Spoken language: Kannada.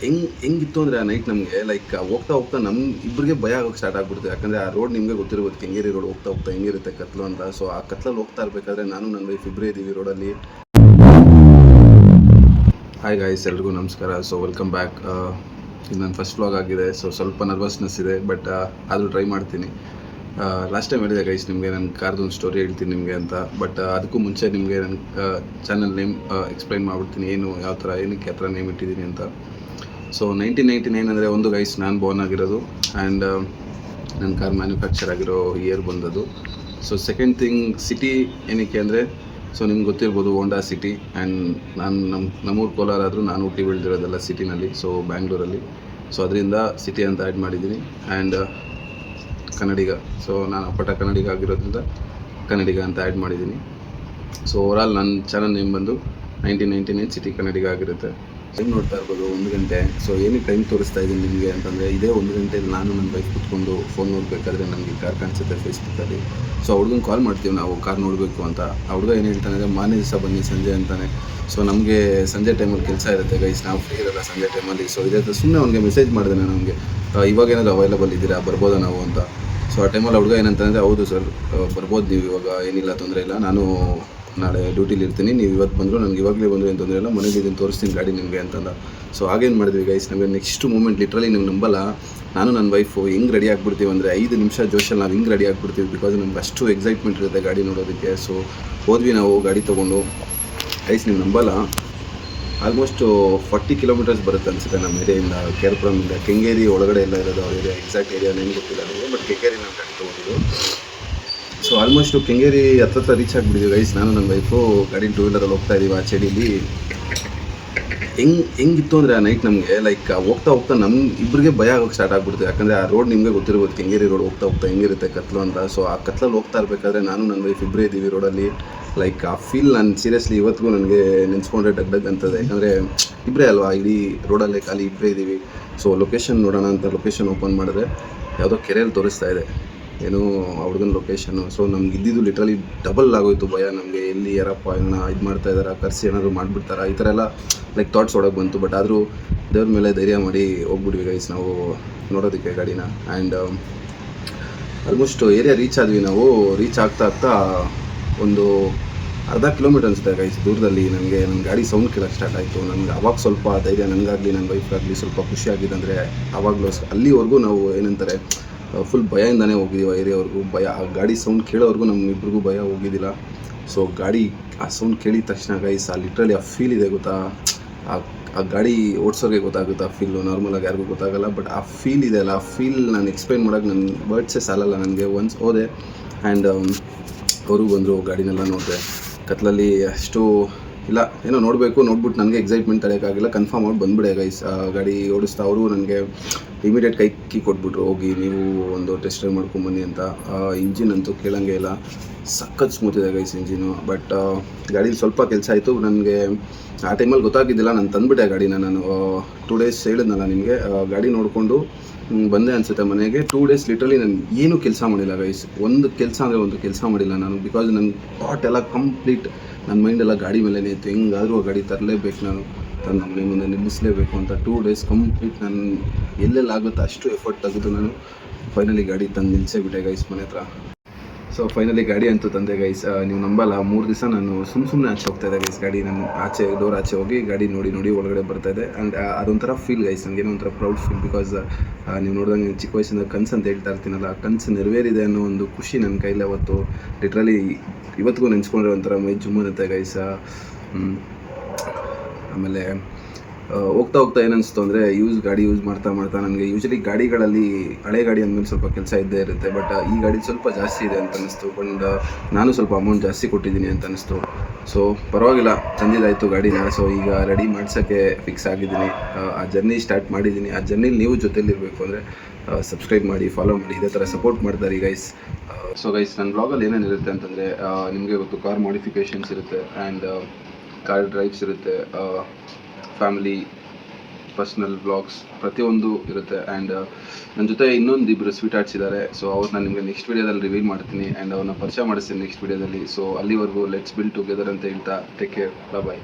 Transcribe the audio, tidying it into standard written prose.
ಹೆಂಗಿತ್ತು ಅಂದರೆ ಆ ನೈಟ್ ನಮಗೆ ಲೈಕ್ ಹೋಗ್ತಾ ಹೋಗ್ತಾ ನಮ್ಮ ಇಬ್ಬರಿಗೆ ಭಯ ಆಗೋಕ್ಕೆ ಸ್ಟಾರ್ಟ್ ಆಗ್ಬಿಡುತ್ತೆ. ಯಾಕಂದರೆ ಆ ರೋಡ್ ನಿಮಗೆ ಗೊತ್ತಿರ್ಬೋದು, ಕೆಂಗೇರಿ ರೋಡ್ ಹೋಗ್ತಾ ಹೋಗ್ತಾ ಹೆಂಗಿರುತ್ತೆ ಕತ್ಲು ಅಂತ. ಸೊ ಆ ಕತ್ಲಲ್ಲಿ ಹೋಗ್ತಾ ಇರಬೇಕಾದ್ರೆ ನಾನು ನನ್ನ ವೈಫ್ ಇಬ್ಬರೇ ಇದ್ದೀವಿ ರೋಡಲ್ಲಿ. ಹಾಯ್ ಗಾಯ್ಸ್, ಎಲ್ರಿಗೂ ನಮಸ್ಕಾರ. So welcome back. ಇದು ನನ್ನ ಫಸ್ಟ್ ವ್ಲಾಗ್ ಆಗಿದೆ. ಸೊ ಸ್ವಲ್ಪ ನರ್ವಸ್ನೆಸ್ ಇದೆ, ಬಟ್ ಆದರೂ ಟ್ರೈ ಮಾಡ್ತೀನಿ. ಲಾಸ್ಟ್ ಟೈಮ್ ಹೇಳಿದೆ ಗೈಸ್ ನಿಮಗೆ ನನ್ನ ಕಾರ್ದೊಂದು ಸ್ಟೋರಿ ಹೇಳ್ತೀನಿ ನಿಮಗೆ ಅಂತ. ಬಟ್ ಅದಕ್ಕೂ ಮುಂಚೆ ನಿಮಗೆ ನನ್ನ ಚಾನಲ್ ನೇಮ್ ಎಕ್ಸ್ಪ್ಲೈನ್ ಮಾಡ್ಬಿಡ್ತೀನಿ, ಏನು ಯಾವ ಥರ ಏನಕ್ಕೆ ಆ ಥರ ನೇಮ್ ಇಟ್ಟಿದ್ದೀನಿ ಅಂತ. ಸೊ 1999 ಅಂದರೆ ಒಂದು ಗೈಸ್ ನಾನು ಬೋರ್ನ್ ಆಗಿರೋದು, ಆ್ಯಂಡ್ ನನ್ನ ಕಾರ್ ಮ್ಯಾನುಫ್ಯಾಕ್ಚರ್ ಆಗಿರೋ ಇಯರ್ ಬಂದದ್ದು. ಸೊ ಸೆಕೆಂಡ್ ಥಿಂಗ್, ಸಿಟಿ ಏನಕ್ಕೆ ಅಂದರೆ, ಸೊ ನಿಮ್ಗೆ ಗೊತ್ತಿರ್ಬೋದು ಹೋಂಡಾ ಸಿಟಿ. ಆ್ಯಂಡ್ ನಮ್ಮೂರು ಕೋಲಾರ ಆದರೂ ನಾನು ಹುಟ್ಟಿ ಬೆಳೆದಿರೋದೆಲ್ಲ ಸಿಟಿನಲ್ಲಿ, ಸೊ ಬ್ಯಾಂಗ್ಳೂರಲ್ಲಿ. ಸೊ ಅದರಿಂದ ಸಿಟಿ ಅಂತ ಆ್ಯಡ್ ಮಾಡಿದ್ದೀನಿ. ಆ್ಯಂಡ್ ಕನ್ನಡಿಗ, ಸೊ ನಾನು ಅಪ್ಪಟ ಕನ್ನಡಿಗ ಆಗಿರೋದ್ರಿಂದ ಕನ್ನಡಿಗ ಅಂತ ಆ್ಯಡ್ ಮಾಡಿದ್ದೀನಿ. ಸೊ ಓವರಾಲ್ ನನ್ನ ಚಾನಲ್ ನೇಮ್ ಬಂದು 1999 ಸಿಟಿ ಕನ್ನಡಿಗ ಆಗಿರುತ್ತೆ. ಟೈಮ್ ನೋಡ್ತಾ ಇರ್ಬೋದು 1 ಗಂಟೆ. ಸೊ ಏನಕ್ಕೆ ಟೈಮ್ ತೋರಿಸ್ತಾ ಇದ್ದೀನಿ ನಿಮಗೆ ಅಂತಂದರೆ, ಇದೇ 1 ಗಂಟೆಯಲ್ಲಿ ನಾನು ನನ್ನ ಬೈಕ್ ಕುತ್ಕೊಂಡು ಫೋನ್ ನೋಡಬೇಕಾದ್ರೆ ನನಗೆ ಕಾರ್ ಕಾಣಿಸುತ್ತೆ ಫೇಸ್ಬುಕ್ಕಲ್ಲಿ. ಸೊ ಆ ಹುಡುಗನ ಕಾಲ್ ಮಾಡ್ತೀವಿ ನಾವು, ಕಾರ್ ನೋಡಬೇಕು ಅಂತ. ಆ ಹುಡುಗ ಏನು ಹೇಳ್ತಾನೆ ಅಂದರೆ, ಮಾರನೇ ದಿವಸ ಬನ್ನಿ ಸಂಜೆ ಅಂತಾನೆ. ಸೊ ನಮಗೆ ಸಂಜೆ ಟೈಮಲ್ಲಿ ಕೆಲಸ ಇರುತ್ತೆ ಗೈಸ್, ನಾವು ಫ್ರೀ ಇರೋಲ್ಲ ಸಂಜೆ ಟೈಮಲ್ಲಿ. ಸೊ ಇದೇ ಸುಮ್ಮನೆ ಅವ್ನಿಗೆ ಮೆಸೇಜ್ ಮಾಡಿದೆ ನಾನು, ನಮಗೆ ಇವಾಗ ಏನಾದರೂ ಅವೈಲೇಬಲ್ ಇದ್ದೀರಾ, ಬರ್ಬೋದಾ ನಾವು ಅಂತ. ಸೊ ಆ ಟೈಮಲ್ಲಿ ಹುಡುಗ ಏನಂತಂದರೆ, ಹೌದು ಸರ್ ಬರ್ಬೋದು ನೀವು, ಇವಾಗ ಏನಿಲ್ಲ, ತೊಂದರೆ ಇಲ್ಲ, ನಾನು ನಾಳೆ ಡ್ಯೂಟಿಲಿ ಇರ್ತೀನಿ, ನೀವು ಇವತ್ತು ಬಂದರೂ ನನಗೆ ಇವಾಗಲೇ ಬಂದರೂ ಏನು ತೊಂದರೆ ಇಲ್ಲ, ಮನೇಲಿ ಇದನ್ನು ತೋರಿಸ್ತೀನಿ ಗಾಡಿ ನಿಮಗೆ ಅಂತಂದ. ಸೊ ಹಾಗೇನು ಮಾಡಿದ್ವಿ ಗೈಸ್, ನಮಗೆ ನೆಕ್ಸ್ಟ್ ಮೂಮೆಂಟ್ ಲಿಟ್ರಲಿ ನೀವು ನಂಬಲ್ಲ, ನಾನು ನನ್ನ ವೈಫು ಹೆಂಗೆ ರೆಡಿ ಆಗಿಬಿಡ್ತೀವಿ ಅಂದರೆ 5 ನಿಮಿಷ ಜೋಶಲ್ಲಿ ನಾವು ಹಿಂಗೆ ರೆಡಿ ಆಗಿಬಿಡ್ತೀವಿ. ಬಿಕಾಸ್ ನಮ್ಗೆ ಅಷ್ಟು ಎಕ್ಸೈಟ್ಮೆಂಟ್ ಇರುತ್ತೆ ಗಾಡಿ ನೋಡೋದಕ್ಕೆ. ಸೊ ಹೋದ್ವಿ ನಾವು ಗಾಡಿ ತೊಗೊಂಡು. ಗೈಸ್ ನೀವು ನಂಬಲ್ಲ, ಆಲ್ಮೋಸ್ಟ್ 40 ಕಿಲೋಮೀಟರ್ಸ್ ಬರುತ್ತೆ ಅನಿಸುತ್ತೆ ನಮ್ಮ ಏರಿಯಿಂದ, ಕೇರ್ಪುರಮಿಂದ. ಕೆಂಗೇರಿ ಒಳಗಡೆ ಎಲ್ಲ ಇರೋದು ಅವ್ರ ಏರಿಯಾ, ಎಕ್ಸಾಕ್ಟ್ ಏರಿಯಾ ಏನು ಗೊತ್ತಿಲ್ಲ ನನಗೆ, ಬಟ್ ಕೆಂಗೇರಿ ನಾವು ಗಾಡಿ ತೊಗೊಂಡಿದ್ದು. ಸೊ ಆಲ್ಮೋಸ್ಟು ಕೆಂಗೇರಿ ಹತ್ರ ರೀಚ್ ಆಗಿಬಿಟ್ಟಿದ್ದೀವಿ ಗೈಸ್. ನಾನು ನನ್ನ ವೈಫು ಗಾಡಿ 2 ವೀಲರಲ್ಲಿ ಹೋಗ್ತಾ ಇದ್ದೀವಿ ಆ ಚಳಿಲಿ. ಹೆಂಗಿತ್ತು ಅಂದರೆ ಆ ನೈಟ್ ನಮಗೆ ಲೈಕ್ ಹೋಗ್ತಾ ಹೋಗ್ತಾ ನಮ್ಮ ಇಬ್ಬರಿಗೆ ಭಯ ಆಗೋಕ್ಕೆ ಸ್ಟಾರ್ಟ್ ಆಗ್ಬಿಡುತ್ತೆ. ಯಾಕಂದರೆ ಆ ರೋಡ್ ನಿಮಗೆ ಗೊತ್ತಿರ್ಬೋದು, ಕೆಂಗೇರಿ ರೋಡ್ ಹೋಗ್ತಾ ಹೋಗ್ತಾ ಹೆಂಗಿರುತ್ತೆ ಕತ್ಲು ಅಂತ. ಸೊ ಆ ಕತ್ಲಲ್ಲಿ ಹೋಗ್ತಾ ಇರಬೇಕಾದ್ರೆ ನಾನು ನನ್ನ ವೈಫ್ ಇಬ್ಬರೇ ಇದ್ದೀವಿ ರೋಡಲ್ಲಿ. ಲೈಕ್ ಆ ಫೀಲ್ ನಾನು ಸೀರಿಯಸ್ಲಿ ಇವತ್ತಿಗೂ ನನಗೆ ನೆನೆಸ್ಕೊಂಡ್ರೆ ಡಗ್ ಅಂತದೆ. ಯಾಕಂದರೆ ಇಬ್ಬರೇ ಅಲ್ವಾ, ಇಡೀ ರೋಡಲ್ಲೇ ಖಾಲಿ ಇಬ್ಬರೇ ಇದ್ದೀವಿ. ಸೊ ಲೊಕೇಶನ್ ನೋಡೋಣ ಅಂತ ಲೊಕೇಶನ್ ಓಪನ್ ಮಾಡಿದ್ರೆ ಯಾವುದೋ ಕೆರೆಯಲ್ಲಿ ತೋರಿಸ್ತಾ ಇದೆ, ಏನೋ ಹುಡುಗನ ಲೊಕೇಶನ್ನು. ಸೊ ನಮ್ಗೆ ಇದ್ದಿದ್ದು ಲಿಟ್ರಲಿ ಡಬಲ್ ಆಗೋಯ್ತು ಭಯ ನಮಗೆ. ಎಲ್ಲಿ ಯಾರಪ್ಪ ಏನೋ ಇದು ಮಾಡ್ತಾ ಇದ್ದಾರೆ, ಕರ್ಸಿ ಏನಾದರೂ ಮಾಡಿಬಿಡ್ತಾರಾ, ಈ ಥರ ಎಲ್ಲ ಲೈಕ್ ಥಾಟ್ಸ್ ಒಳಗೆ ಬಂತು. ಬಟ್ ಆದರೂ ದೇವ್ರ ಮೇಲೆ ಧೈರ್ಯ ಮಾಡಿ ಹೋಗ್ಬಿಡ್ವಿ ಗೈಸ್ ನಾವು ನೋಡೋದಕ್ಕೆ ಗಾಡಿನ. ಆ್ಯಂಡ್ ಆಲ್ಮೋಸ್ಟ್ ಏರಿಯಾ ರೀಚ್ ಆದ್ವಿ ನಾವು. ರೀಚ್ ಆಗ್ತಾ ಒಂದು ಅರ್ಧ ಕಿಲೋಮೀಟರ್ ಅನಿಸುತ್ತೆ ಗೈಸ್ ದೂರದಲ್ಲಿ ನನಗೆ ನನ್ನ ಗಾಡಿ ಸೌಂಡ್ ಕೇಳೋಕ್ಕೆ ಸ್ಟಾರ್ಟ್ ಆಯಿತು. ನನಗೆ ಅವಾಗ ಸ್ವಲ್ಪ ಧೈರ್ಯ, ನನಗಾಗಲಿ ನನ್ನ ವೈಫ್ಗಾಗಲಿ ಸ್ವಲ್ಪ ಖುಷಿಯಾಗಿದೆ. ಅಂದರೆ ಆವಾಗಲೂ ಅಲ್ಲಿವರೆಗೂ ನಾವು ಏನಂತಾರೆ ಫುಲ್ ಭಯದಿಂದನೇ ಹೋಗಿದ್ದೀವಿ ಏರಿಯಾವರೆಗೂ. ಭಯ, ಆ ಗಾಡಿ ಸೌಂಡ್ ಕೇಳೋವರೆಗೂ ನಮ್ಮಿಬ್ರಿಗೂ ಭಯ ಹೋಗಿದ್ದಿಲ್ಲ. ಸೊ ಗಾಡಿ ಆ ಸೌಂಡ್ ಕೇಳಿದ ತಕ್ಷಣ ಗೈಸ್, ಆ ಲಿಟ್ರಲಿ ಆ ಫೀಲ್ ಇದೆ ಗೊತ್ತಾ, ಆ ಗಾಡಿ ಓಡಿಸೋರಿಗೆ ಗೊತ್ತಾಗುತ್ತೆ ಆ ಫೀಲು, ನಾರ್ಮಲಾಗಿ ಯಾರಿಗೂ ಗೊತ್ತಾಗಲ್ಲ. ಬಟ್ ಆ ಫೀಲ್ ಇದೆ ಅಲ್ಲ, ಆ ಫೀಲ್ ನಾನು ಎಕ್ಸ್ಪ್ಲೈನ್ ಮಾಡೋಕ್ಕೆ ನನ್ನ ವರ್ಡ್ಸೇ ಸಾಲಲ್ಲ ನನಗೆ. ಒನ್ಸ್ ಹೋದೆ ಆ್ಯಂಡ್ ಅವರು ಬಂದರು, ಗಾಡಿನೆಲ್ಲ ನೋಡಿದೆ. ಕತ್ಲಲ್ಲಿ ಅಷ್ಟು ಇಲ್ಲ, ಏನೋ ನೋಡ್ಬಿಟ್ಟು ನನಗೆ ಎಕ್ಸೈಟ್ಮೆಂಟ್ ತಡೆಯೋಕ್ಕಾಗಿಲ್ಲ. ಕನ್ಫರ್ಮ್ ಮಾಡಿ ಬಂದುಬಿಡೆ ಗೈಸ್. ಗಾಡಿ ಓಡಿಸ್ತಾ ಅವರು ನನಗೆ ಇಮಿಡಿಯೇಟ್ ಕೈ ಕೊಟ್ಬಿಟ್ರು, ಹೋಗಿ ನೀವು ಒಂದು ಟೆಸ್ಟ್ ಡ್ರೈವ್ ಮಾಡ್ಕೊಂಬನ್ನಿ ಅಂತ. ಇಂಜಿನ್ ಅಂತೂ ಕೇಳಂಗೆ ಇಲ್ಲ, ಸಖತ್ ಸ್ಮೂತ್ ಇದೆ ಗೈಸ್ ಇಂಜಿನು. ಬಟ್ ಗಾಡೀಲಿ ಸ್ವಲ್ಪ ಕೆಲಸ ಆಯಿತು. ನನಗೆ ಆ ಟೈಮಲ್ಲಿ ಗೊತ್ತಾಗಿದ್ದಿಲ್ಲ, ನಾನು ತಂದುಬಿಟ್ಟೆ ಗಾಡಿನ. ನಾನು 2 ಡೇಸ್ ಹೇಳಿದ್ನಲ್ಲ ನಿಮಗೆ, ಗಾಡಿ ನೋಡಿಕೊಂಡು ಬಂದೆ ಅನಿಸುತ್ತೆ ಮನೆಗೆ. 2 ಡೇಸ್ ಲಿಟ್ರಲಿ ನಾನು ಏನೂ ಕೆಲಸ ಮಾಡಿಲ್ಲ ಗೈಸ್. ಒಂದು ಕೆಲಸ ಮಾಡಿಲ್ಲ ನಾನು. ಬಿಕಾಸ್ ನನ್ನ ಥಾಟ್ ಎಲ್ಲ ಕಂಪ್ಲೀಟ್, ನನ್ನ ಮೈಂಡೆಲ್ಲ ಗಾಡಿ ಮೇಲೆ ಇತ್ತು. ಹೆಂಗಾದರೂ ಆ ಗಾಡಿ ತರಲೇಬೇಕು, ನಾನು ತಂದು ಮನೆ ಮುಂದೆ ನಿಲ್ಲಿಸಲೇಬೇಕು ಅಂತ 2 ಡೇಸ್ ಕಂಪ್ಲೀಟ್ ನಾನು ಎಲ್ಲೆಲ್ಲಾಗುತ್ತೋ ಅಷ್ಟು ಎಫರ್ಟ್ ತೆಗೆದು ನಾನು ಫೈನಲಿ ಗಾಡಿ ತಂದು ನಿಲ್ಲಿಸೇ ಬಿಟ್ಟೆ ಗೈಸ್ ಮನೆ ಹತ್ರ. ಸೊ ಫೈನಲಿ ಗಾಡಿ ಅಂತೂ ತಂದೆ ಗೈಸ್. ನೀವು ನಂಬಲ್ಲ, 3 ದಿವಸ ನಾನು ಸುಮ್ಮನೆ ಆಚೆ ಹೋಗ್ತಾಯಿದ್ದೆ ಗೈಸ್. ಗಾಡಿ ನಾನು ಡೋರ್ ಆಚೆ ಹೋಗಿ ಗಾಡಿ ನೋಡಿ ಒಳಗಡೆ ಬರ್ತಾಯಿದ್ದೆ. ಆ್ಯಂಡ್ ಅದೊಂಥರ ಫೀಲ್ ಗೈಸ್, ನನಗೇನೋ ಒಂಥರ ಪ್ರೌಡ್ ಫೀಲ್. ಬಿಕಾಸ್ ನೀವು ನೋಡಿದಂಗೆ ಚಿಕ್ಕ ವಯಸ್ಸಿಂದ ಕನಸು ಅಂತ ಹೇಳ್ತಾ ಇರ್ತೀನಲ್ಲ, ಆ ಕನಸು ನೆರವೇರಿದೆ ಅನ್ನೋ ಒಂದು ಖುಷಿ ನನ್ನ ಕೈಲಿ ಅವತ್ತು ಲಿಟ್ರಲಿ ಇವತ್ತಿಗೂ ನೆನೆಸ್ಕೊಂಡ್ರೆ ಒಂಥರ ಮೈ ಜುಮ್ಮರುತ್ತೆ ಗೈಸ್. ಆಮೇಲೆ ಹೋಗ್ತಾ ಏನನ್ನಿಸ್ತು ಅಂದರೆ, ಗಾಡಿ ಯೂಸ್ ಮಾಡ್ತಾ ನನಗೆ ಯೂಶಲಿ ಗಾಡಿಗಳಲ್ಲಿ ಹಳೆ ಗಾಡಿ ಅಂದಮೇಲೆ ಸ್ವಲ್ಪ ಕೆಲಸ ಇದ್ದೇ ಇರುತ್ತೆ. ಬಟ್ ಈ ಗಾಡಿ ಸ್ವಲ್ಪ ಜಾಸ್ತಿ ಇದೆ ಅಂತ ಅನ್ನಿಸ್ತು. ಬಟ್ ನಾನು ಸ್ವಲ್ಪ ಅಮೌಂಟ್ ಜಾಸ್ತಿ ಕೊಟ್ಟಿದ್ದೀನಿ ಅಂತ ಅನ್ನಿಸ್ತು. ಸೊ ಪರವಾಗಿಲ್ಲ, ತಂದಿದ್ದಾಯಿತು ಗಾಡಿನ. ಸೊ ಈಗ ರೆಡಿ ಮಾಡ್ಸೋಕ್ಕೆ ಫಿಕ್ಸ್ ಆಗಿದ್ದೀನಿ. ಆ ಜರ್ನಿ ಸ್ಟಾರ್ಟ್ ಮಾಡಿದ್ದೀನಿ. ಆ ಜರ್ನಿಲಿ ನೀವು ಜೊತೆಲಿರಬೇಕು ಅಂದರೆ ಸಬ್ಸ್ಕ್ರೈಬ್ ಮಾಡಿ, ಫಾಲೋ ಮಾಡಿ, ಇದೇ ಥರ ಸಪೋರ್ಟ್ ಮಾಡ್ತಾರೆ ಗೈಸ್. ಸೊ ಗೈಸ್, ನನ್ನ ಬ್ಲಾಗಲ್ಲಿ ಏನೇನಿರುತ್ತೆ ಅಂತಂದರೆ, ನಿಮಗೆ ಗೊತ್ತು ಕಾರ್ ಮಾಡಿಫಿಕೇಷನ್ಸ್ ಇರುತ್ತೆ, ಆ್ಯಂಡ್ ಕಾರ್ ಡ್ರೈವ್ಸ್ ಇರುತ್ತೆ, ಫ್ಯಾಮಿಲಿ ಪರ್ಸ್ನಲ್ ವ್ಲಾಗ್ಸ್ ಪ್ರತಿಯೊಂದು ಇರುತ್ತೆ. ಆ್ಯಂಡ್ ನನ್ನ ಜೊತೆ ಇನ್ನೊಂದಿಬ್ಬರು ಸ್ವೀಟ್ ಆರ್ಟ್ಸ್ ಇದ್ದಾರೆ. ಸೊ ಅವ್ರನ್ನ ನಿಮಗೆ ನೆಕ್ಸ್ಟ್ ವೀಡಿಯೋದಲ್ಲಿ ರಿವೀಲ್ ಮಾಡ್ತೀನಿ, ಆ್ಯಂಡ್ ಅವ್ರನ್ನ ಪರಿಚಯ ಮಾಡಿಸ್ತೀನಿ ನೆಕ್ಸ್ಟ್ ವೀಡಿಯೋದಲ್ಲಿ. ಸೊ ಅಲ್ಲಿವರೆಗೂ ಲೆಟ್ಸ್ ಬಿಲ್ಡ್ ಟುಗೆದರ್ ಅಂತ ಹೇಳ್ತಾ ಟೇಕ್ ಕೇರ್, ಬಾಯ್.